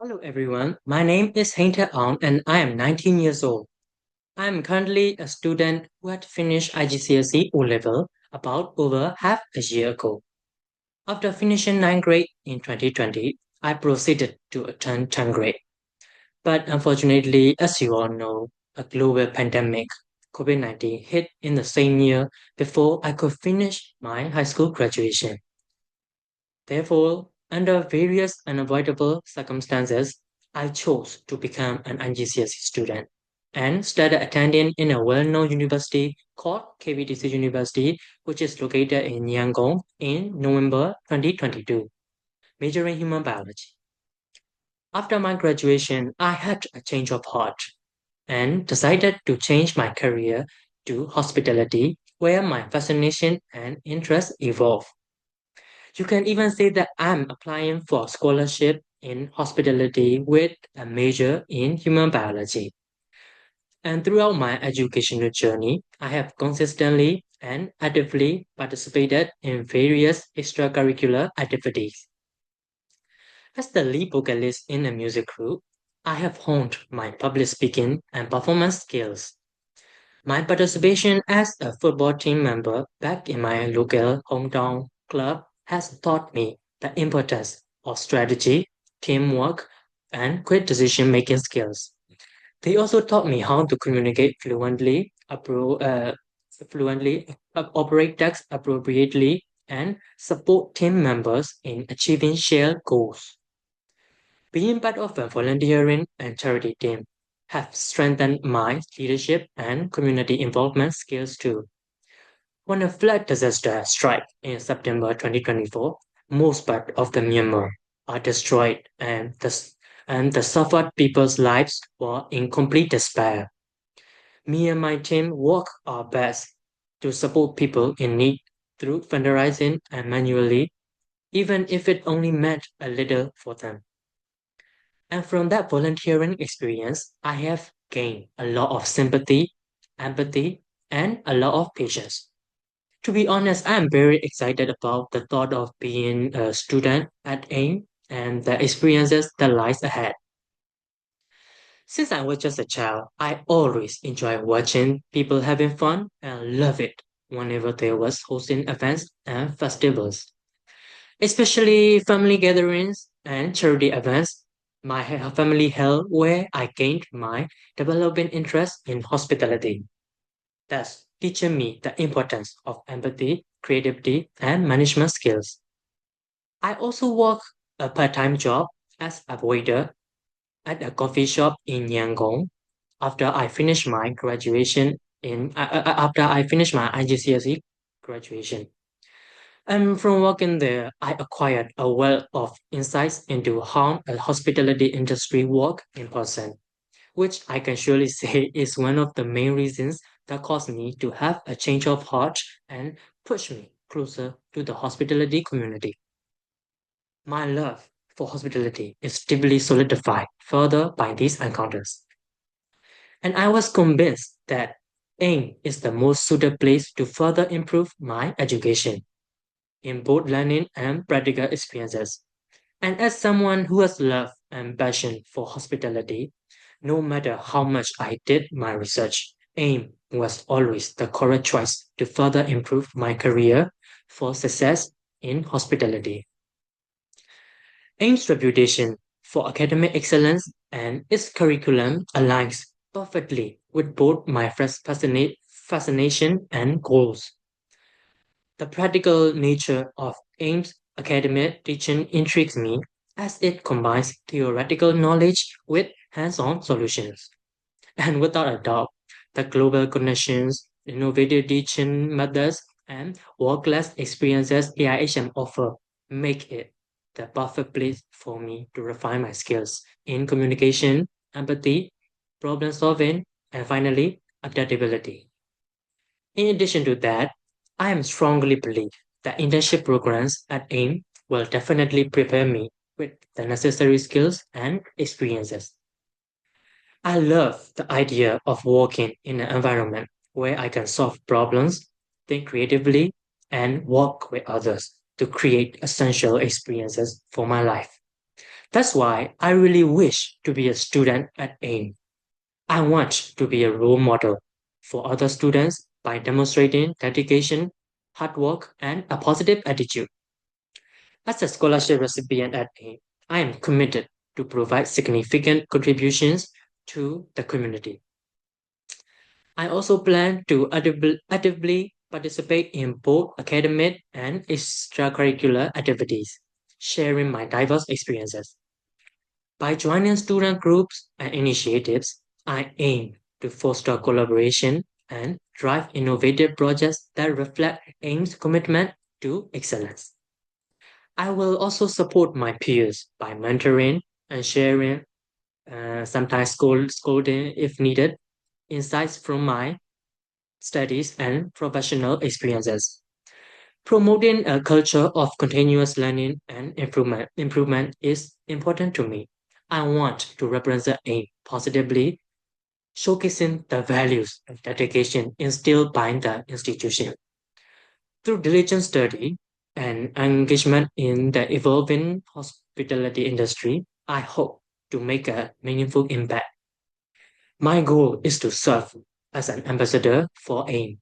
Hello everyone, my name is Hein and I am 19 years old. I am currently a student who had finished IGCSE O-level about over half a year ago. After finishing 9th grade in 2020, I proceeded to attend 10th grade. But unfortunately, as you all know, a global pandemic, COVID-19, hit in the same year before I could finish my high school graduation. Therefore, under various unavoidable circumstances, I chose to become an IGCSE student and started attending in a well-known university called KVTC University, which is located in Yangon in November 2022, majoring human biology. After my graduation, I had a change of heart and decided to change my career to hospitality, where my fascination and interest evolved. You can even say that I'm applying for scholarship in hospitality with a major in human biology. And throughout my educational journey, I have consistently and actively participated in various extracurricular activities. As the lead vocalist in a music group, I have honed my public speaking and performance skills. My participation as a football team member back in my local hometown club has taught me the importance of strategy, teamwork, and quick decision-making skills. They also taught me how to communicate operate tasks appropriately, and support team members in achieving shared goals. Being part of a volunteering and charity team have strengthened my leadership and community involvement skills too. When a flood disaster struck in September 2024, most parts of the Myanmar are destroyed and the suffered people's lives were in complete despair. Me and my team work our best to support people in need through fundraising and manually, even if it only meant a little for them. And from that volunteering experience, I have gained a lot of sympathy, empathy, and a lot of patience. To be honest, I am very excited about the thought of being a student at AIM and the experiences that lies ahead. Since I was just a child, I always enjoy watching people having fun and love it whenever there was hosting events and festivals, especially family gatherings and charity events. My family held where I gained my developing interest in hospitality, thus teaching me the importance of empathy, creativity, and management skills. I also work a part-time job as a waiter at a coffee shop in Yangon after I finished my graduation after I finished my IGCSE graduation. And from working there, I acquired a wealth of insights into how a hospitality industry work in person, which I can surely say is one of the main reasons that caused me to have a change of heart and push me closer to the hospitality community. My love for hospitality is deeply solidified further by these encounters, and I was convinced that AIM is the most suited place to further improve my education in both learning and practical experiences. And as someone who has love and passion for hospitality, no matter how much I did my research, AIM was always the correct choice to further improve my career for success in hospitality. AIM's reputation for academic excellence and its curriculum aligns perfectly with both my fascination and goals. The practical nature of AIM's academic teaching intrigues me as it combines theoretical knowledge with hands-on solutions. And without a doubt, the global connections, innovative teaching methods, and world-class experiences AIHM offer make it the perfect place for me to refine my skills in communication, empathy, problem solving, and finally, adaptability. In addition to that, I am strongly believe that internship programs at AIM will definitely prepare me with the necessary skills and experiences. I love the idea of working in an environment where I can solve problems, think creatively, and work with others to create essential experiences for my life. That's why I really wish to be a student at AIM. I want to be a role model for other students by demonstrating dedication, hard work, and a positive attitude. As a scholarship recipient at AIM, I am committed to provide significant contributions to the community. I also plan to actively participate in both academic and extracurricular activities, sharing my diverse experiences. By joining student groups and initiatives, I aim to foster collaboration and drive innovative projects that reflect AIM's commitment to excellence. I will also support my peers by mentoring and sharing, sometimes scolding if needed, insights from my studies and professional experiences. Promoting a culture of continuous learning and improvement is important to me. I want to represent AIM positively, showcasing the values and dedication instilled by the institution. Through diligent study and engagement in the evolving hospitality industry, I hope to make a meaningful impact. My goal is to serve as an ambassador for AIM,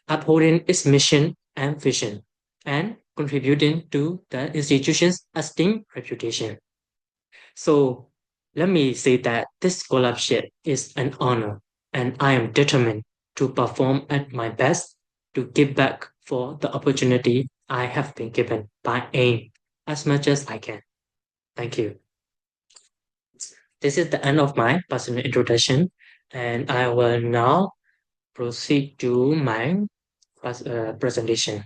upholding its mission and vision, and contributing to the institution's esteemed reputation. So let me say that this scholarship is an honor, and I am determined to perform at my best to give back for the opportunity I have been given by AIM as much as I can. Thank you. This is the end of my personal introduction, and I will now proceed to my presentation.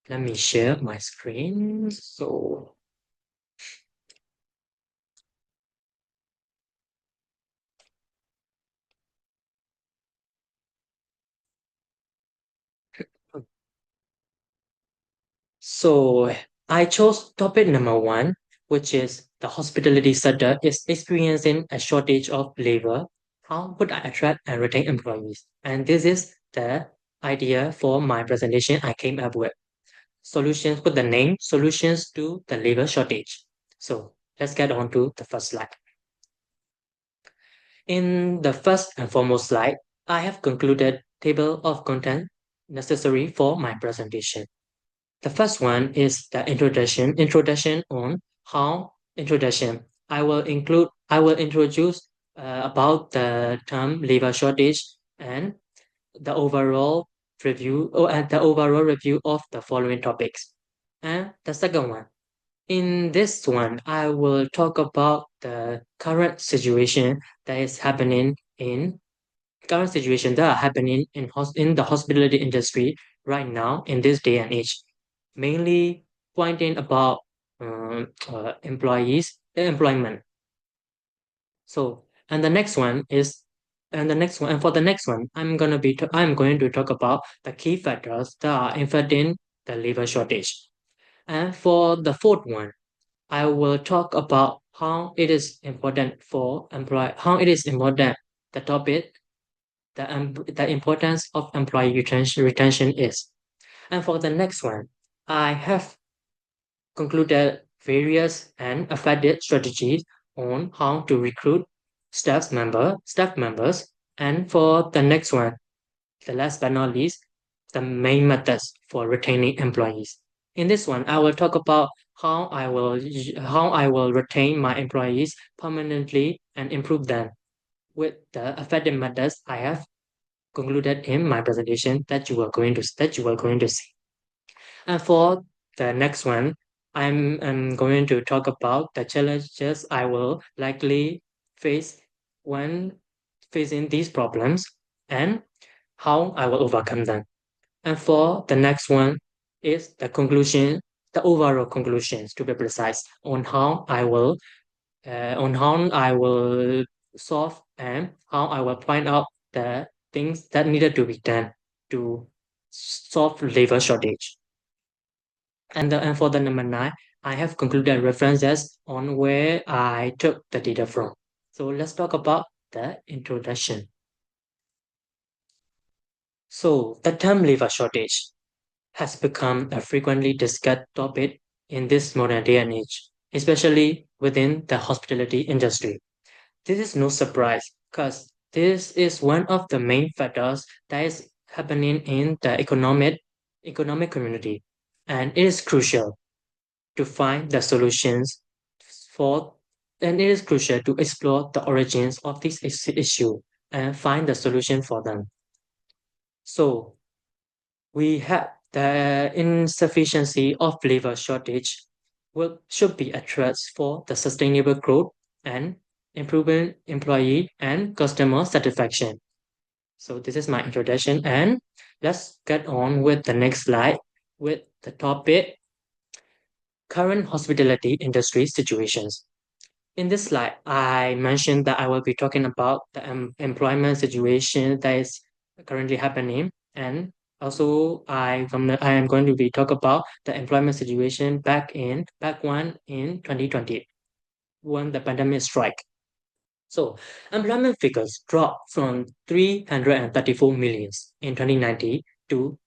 Let me share my screen. So I chose topic number one, which is the hospitality sector is experiencing a shortage of labor. How would I attract and retain employees? And this is the idea for my presentation I came up with. Solutions, put the name, solutions to the labor shortage. So let's get on to the first slide. In the first and foremost slide, I have concluded table of content necessary for my presentation. The first one is the introduction. Introduction on how introduction. I will introduce about the term labor shortage and the overall the overall review of the following topics. And the second one. In this one, I will talk about the current situation that are happening in the hospitality industry right now in this day and age, mainly pointing about employment. So, and the next one is, and the next one, and for the next one, I'm going to talk about the key factors that are affecting the labor shortage. And for the fourth one, I will talk about how it is important the topic the importance of employee retention is. And for the next one, I have concluded various and effective strategies on how to recruit staff members. And for the next one, the last but not least, the main methods for retaining employees. In this one, I will talk about how I will retain my employees permanently and improve them with the effective methods I have concluded in my presentation that you are going to see. And for the next one, I'm going to talk about the challenges I will likely face when facing these problems and how I will overcome them. And for the next one is the overall conclusions to be precise on how I will solve and how I will point out the things that needed to be done to solve labor shortage. And for the number nine, I have concluded references on where I took the data from. So let's talk about the introduction. So the term labor shortage has become a frequently discussed topic in this modern day and age. especially within the hospitality industry. This is no surprise because this is one of the main factors that is happening in the economic community, and it is crucial to find the solutions for and it is crucial to explore the origins of this issue and find the solution for them. So we have the insufficiency of labor shortage should be addressed for the sustainable growth and improving employee and customer satisfaction. So this is my introduction, and let's get on with the next slide with the topic current hospitality industry situations. In this slide, I mentioned that I will be talking about the employment situation that is currently happening, and also I am going to be talk about the employment situation back one in 2020 when the pandemic strike. So employment figures dropped from 334 millions in 2019 to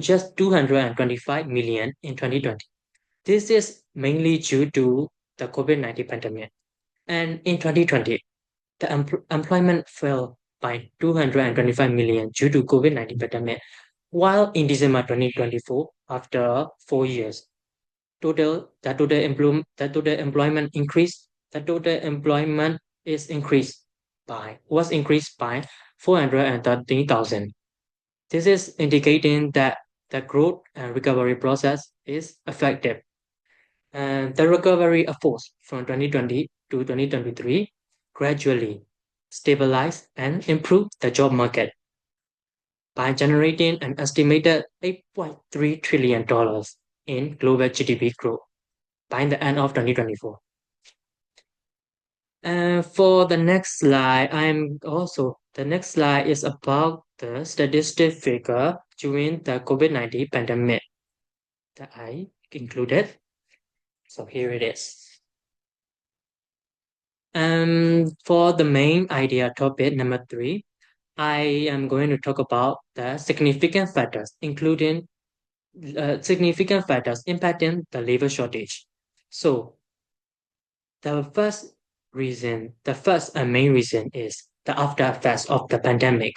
just 225 million in 2020. This is mainly due to the COVID-19 pandemic. And in 2020, the employment fell by 225 million due to COVID-19 pandemic, while in December 2024, after 4 years, the total employment increased. The total employment was increased by 430,000. This is indicating that the growth and recovery process is effective. And the recovery efforts from 2020 to 2023 gradually stabilized and improved the job market by generating an estimated $8.3 trillion in global GDP growth by the end of 2024. And for the next slide, the next slide is about the statistic figure during the COVID-19 pandemic that I included. So here it is. For the main idea topic number 3, I am going to talk about the significant factors, including significant factors impacting the labor shortage. So the first and main reason is the after effects of the pandemic.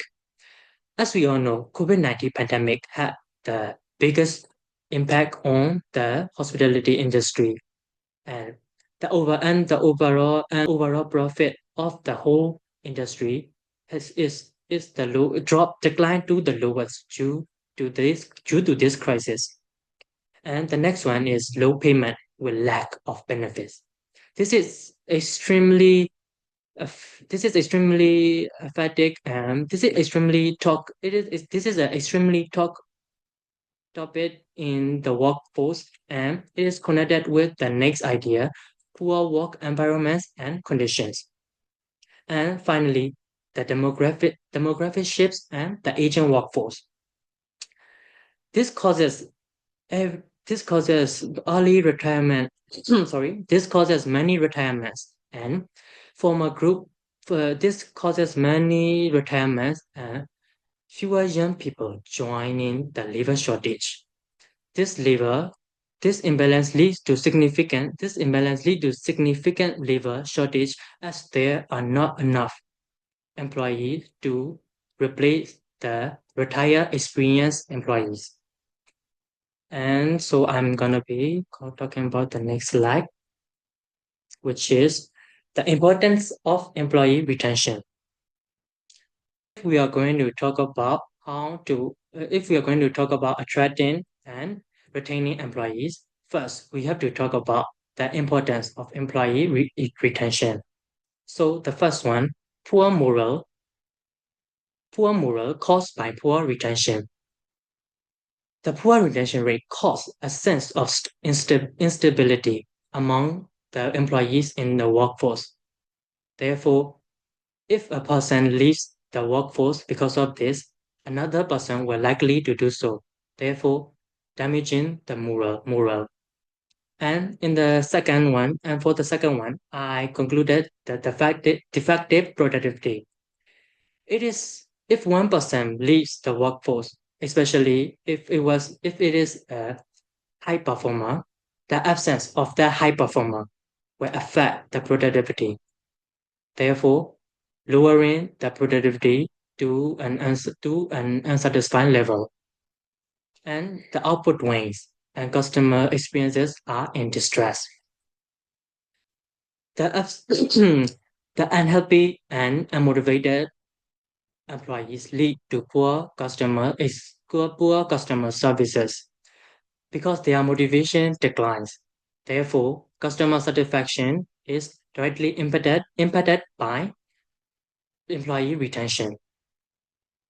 As we all know, COVID-19 pandemic had the biggest impact on the hospitality industry, and the overall profit of the whole industry is the low drop decline to the lowest due to this crisis. And the next one is low payment with lack of benefits. This is extremely this is extremely emphatic, and this is an extremely talk topic in the workforce, and it is connected with the next idea, poor work environments and conditions. And finally, the demographic shifts and the aging workforce. This causes this causes early retirement. Sorry, this causes many retirements, and former group. This causes many retirements and fewer young people joining the labor shortage. This labor this imbalance leads to significant labor shortage as there are not enough employees to replace the retired experienced employees. And so I'm gonna be talking about the next slide, which is the importance of employee retention. If we are going to talk about if we are going to talk about attracting and retaining employees, first we have to talk about the importance of employee retention. So the first one, poor morale caused by poor retention. The poor retention rate causes a sense of instability among the employees in the workforce. Therefore, if a person leaves the workforce because of this, another person will likely to do so, therefore damaging the morale. And for the second one, I concluded that the defective productivity. It is if one person leaves the workforce, especially if it is a high performer, The absence of the high performer will affect the productivity, therefore lowering the productivity to an unsatisfying level, and the output wanes and customer experiences are in distress. The unhappy and unmotivated employees lead to poor customer services because their motivation declines. Therefore, customer satisfaction is directly impacted by employee retention.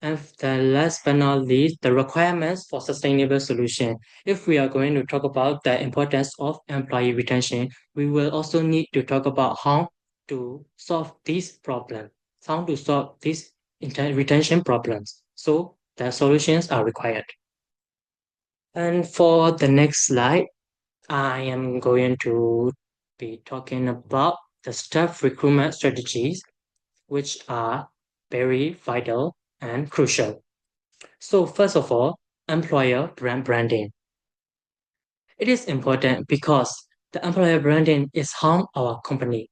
And the last but not least, the requirements for sustainable solution. If we are going to talk about the importance of employee retention, we will also need to talk about how to solve these problems, how to solve these retention problems. So the solutions are required. And for the next slide, I am going to be talking about the staff recruitment strategies, which are very vital and crucial. So first of all, employer branding. It is important because the employer branding is how our company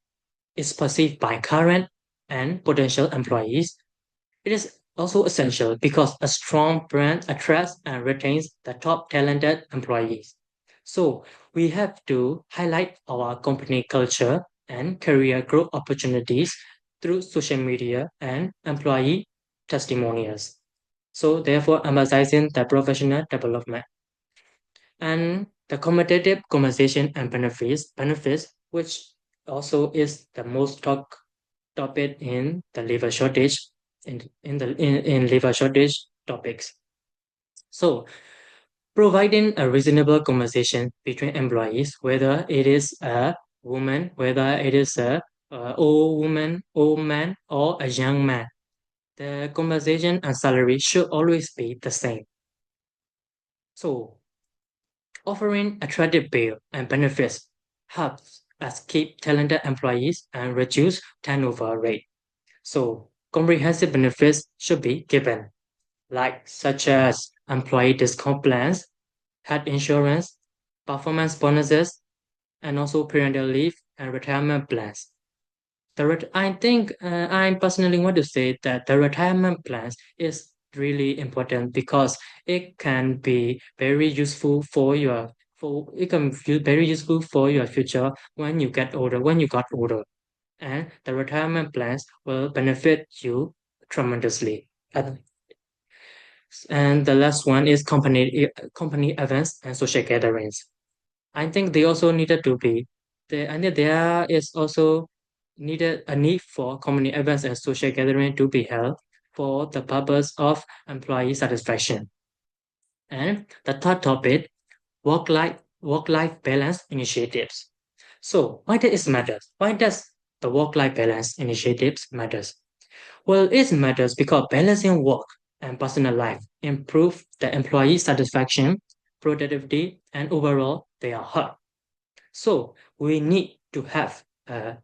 is perceived by current and potential employees. It is also essential because a strong brand attracts and retains the top talented employees. So we have to highlight our company culture and career growth opportunities through social media and employee testimonials. So therefore emphasizing the professional development and the competitive compensation and benefits which also is the most topic in the labor shortage in labor shortage topics. So providing a reasonable compensation between employees, whether it is a woman, whether it is a old woman, old man, or a young man, the compensation and salary should always be the same. So offering attractive pay and benefits helps us keep talented employees and reduce turnover rate. So comprehensive benefits should be given, like such as employee discount plans, health insurance, performance bonuses, and also parental leave and retirement plans. I think I personally want to say that the retirement plans is really important because it can be very useful for your for it can be very useful for your future when you get older, when you got older, and the retirement plans will benefit you tremendously. And the last one is company events and social gatherings. I think they also needed to be there. And there is also needed a need for company events and social gathering to be held for the purpose of employee satisfaction. And the third topic, work-life balance initiatives. So why does it matter? Why does the work-life balance initiatives matters? Well, it matters because balancing work and personal life improve the employee satisfaction, productivity, and overall their health. So we need to have a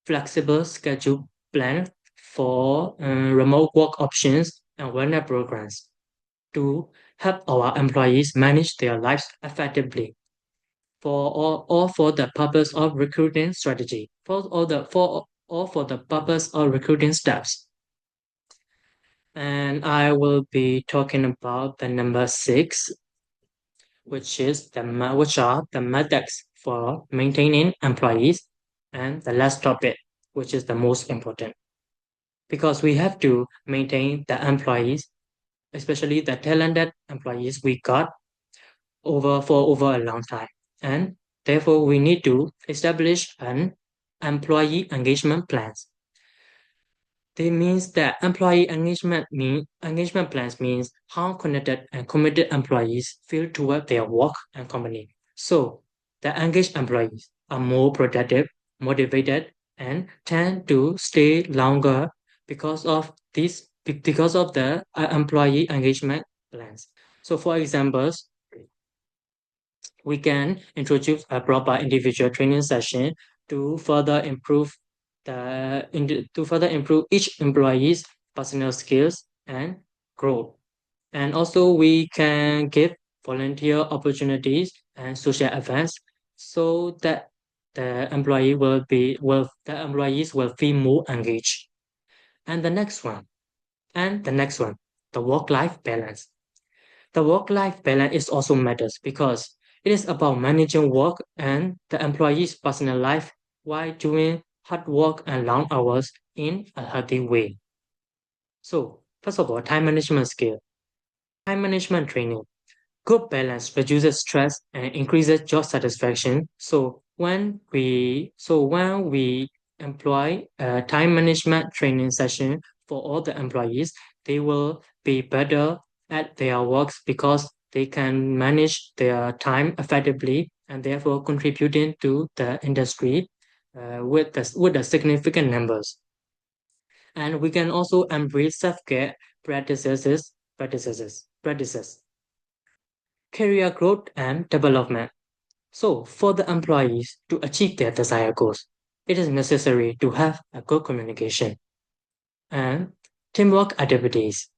flexible schedule plan for remote work options and wellness programs to help our employees manage their lives effectively or for the purpose of recruiting strategy for the purpose of recruiting steps. And I will be talking about the number 6, which are the methods for maintaining employees, and the last topic, which is the most important, because we have to maintain the employees, especially the talented employees we got over a long time, and therefore we need to establish an employee engagement plans. This means that engagement plans means how connected and committed employees feel toward their work and company. So the engaged employees are more productive, motivated, and tend to stay longer because of the employee engagement plans. So for examples, we can introduce a proper individual training session to further improve to further improve each employee's personal skills and growth. And also we can give volunteer opportunities and social events so that the employees will feel more engaged. And the next one, the work-life balance. The work-life balance is also matters because it is about managing work and the employee's personal life while doing hard work and long hours in a healthy way. So, first of all, time management skill, time management training. Good balance reduces stress and increases job satisfaction. So when we employ a time management training session for all the employees, they will be better at their works because they can manage their time effectively and therefore contributing to the industry with the significant numbers. And we can also embrace self-care practices, career growth and development. So, for the employees to achieve their desired goals, it is necessary to have a good communication and teamwork activities.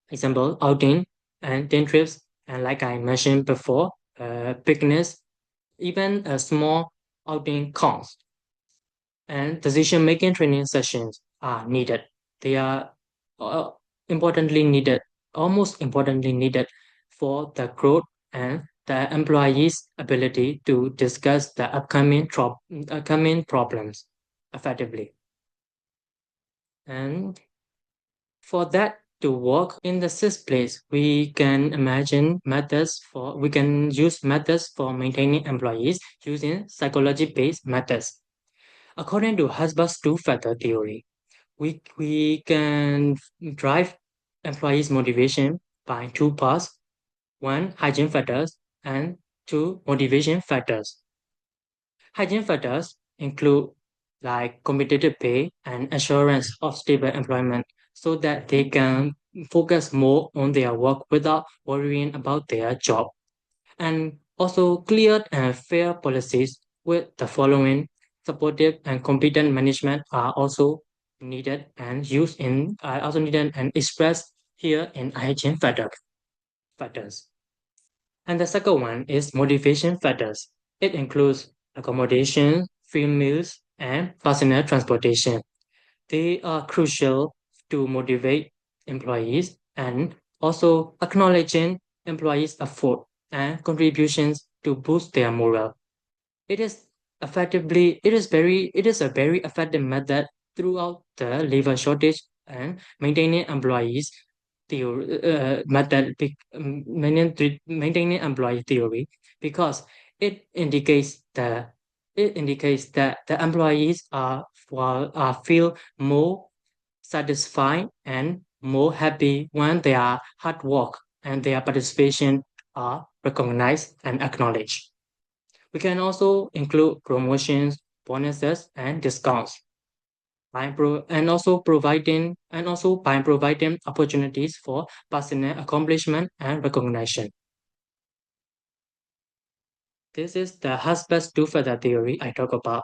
Example, outing and day trips, and like I mentioned before, picnics, even a small outing counts. And decision-making training sessions are needed. They are uh, importantly needed, almost importantly needed for the growth and the employees' ability to discuss the upcoming problems effectively. And for that to work in the sixth place, we can use methods for maintaining employees using psychology-based methods. According to Husband's two-factor theory, we can drive employees' motivation by two parts: one, hygiene factors, and two, motivation factors. Hygiene factors include like competitive pay and assurance of stable employment so that they can focus more on their work without worrying about their job. And also clear and fair policies with the following: supportive and competent management are also needed and expressed here in hygiene factors. And the second one is motivation factors. It includes accommodation, free meals, and personal transportation. They are crucial to motivate employees and also acknowledging employees' effort and contributions to boost their morale. It is it is a very effective method throughout the labor shortage and maintaining employees theory maintaining employee theory because it indicates that the employees are feel more satisfied and more happy when their hard work and their participation are recognized and acknowledged. We can also include promotions, bonuses, and discounts by providing opportunities for personal accomplishment and recognition. This is the Husband's two-factor theory I talk about.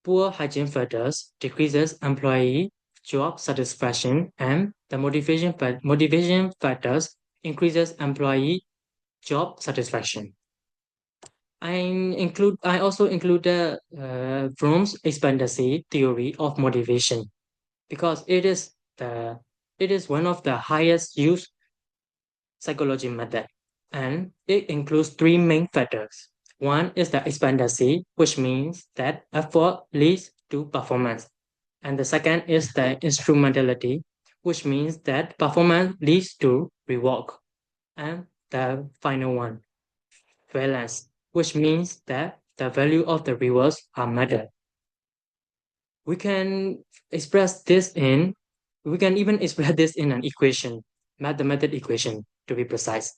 Poor hygiene factors decreases employee job satisfaction, and the motivation factors increases employee job satisfaction. I also include the Vroom's expandancy theory of motivation because it is one of the highest used psychology method, and it includes three main factors. One is the expandancy, which means that effort leads to performance. And the second is the instrumentality, which means that performance leads to reward. And the final one, balance, which means that the value of the rewards are measured. We can express this in, we can even express this in an equation, mathematical equation to be precise,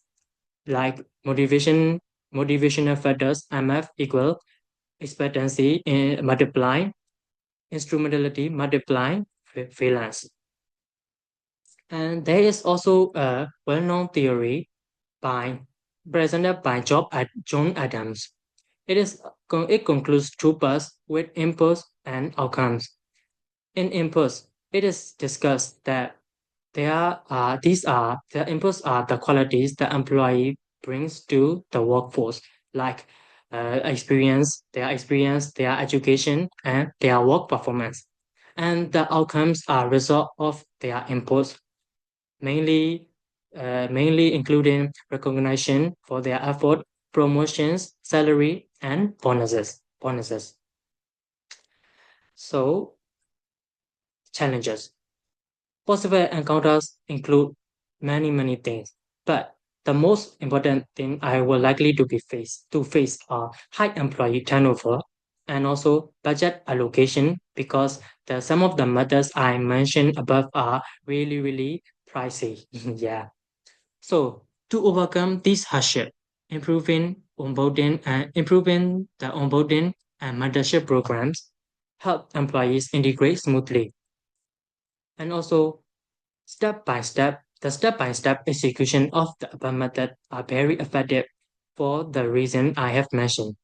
like motivational factors MF equal expectancy multiply instrumentality multiply valence. And there is also a well-known theory by presented by John Adams. It concludes two parts with impulse and outcomes. In impulse, it is discussed that the impulse are the qualities the employee brings to the workforce, like experience, their education, and their work performance. And the outcomes are result of their inputs, mainly mainly including recognition for their effort, promotions, salary, and bonuses. So challenges. Possible encounters include many things, but the most important thing I will likely to face are high employee turnover and also budget allocation, because some of the methods I mentioned above are really pricey. Yeah. So to overcome this hardship, improving the onboarding and mentorship programs help employees integrate smoothly, and also step by step execution of the above method are very effective for the reason I have mentioned.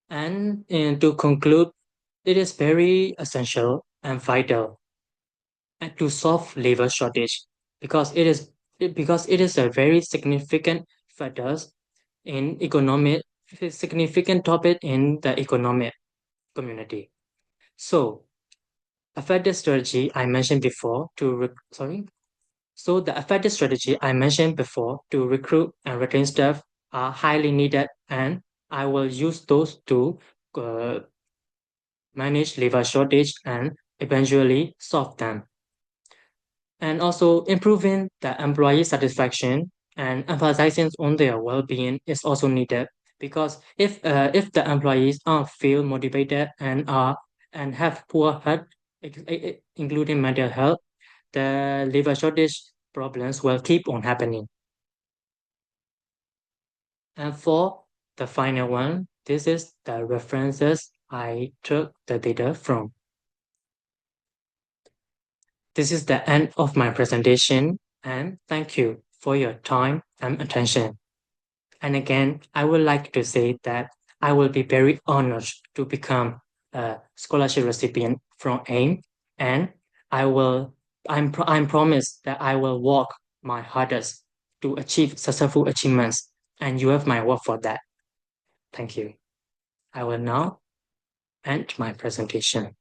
And to conclude, it is very essential and vital to solve labor shortage, because it is a very significant factors in economic significant topic in the economic community. So effective strategy I mentioned before to sorry. So the effective strategy I mentioned before to recruit and retain staff are highly needed, and I will use those to uh, manage labor shortage and eventually solve them. And also improving the employee satisfaction and emphasizing on their well-being is also needed, because if the employees are feel motivated and have poor health, including mental health, the labor shortage problems will keep on happening. And for the final one, this is the references I took the data from. This is the end of my presentation, and thank you for your time and attention. And again, I would like to say that I will be very honored to become a scholarship recipient from AIM, and I'm promised that I will work my hardest to achieve successful achievements, and you have my word for that. Thank you. I will now end my presentation.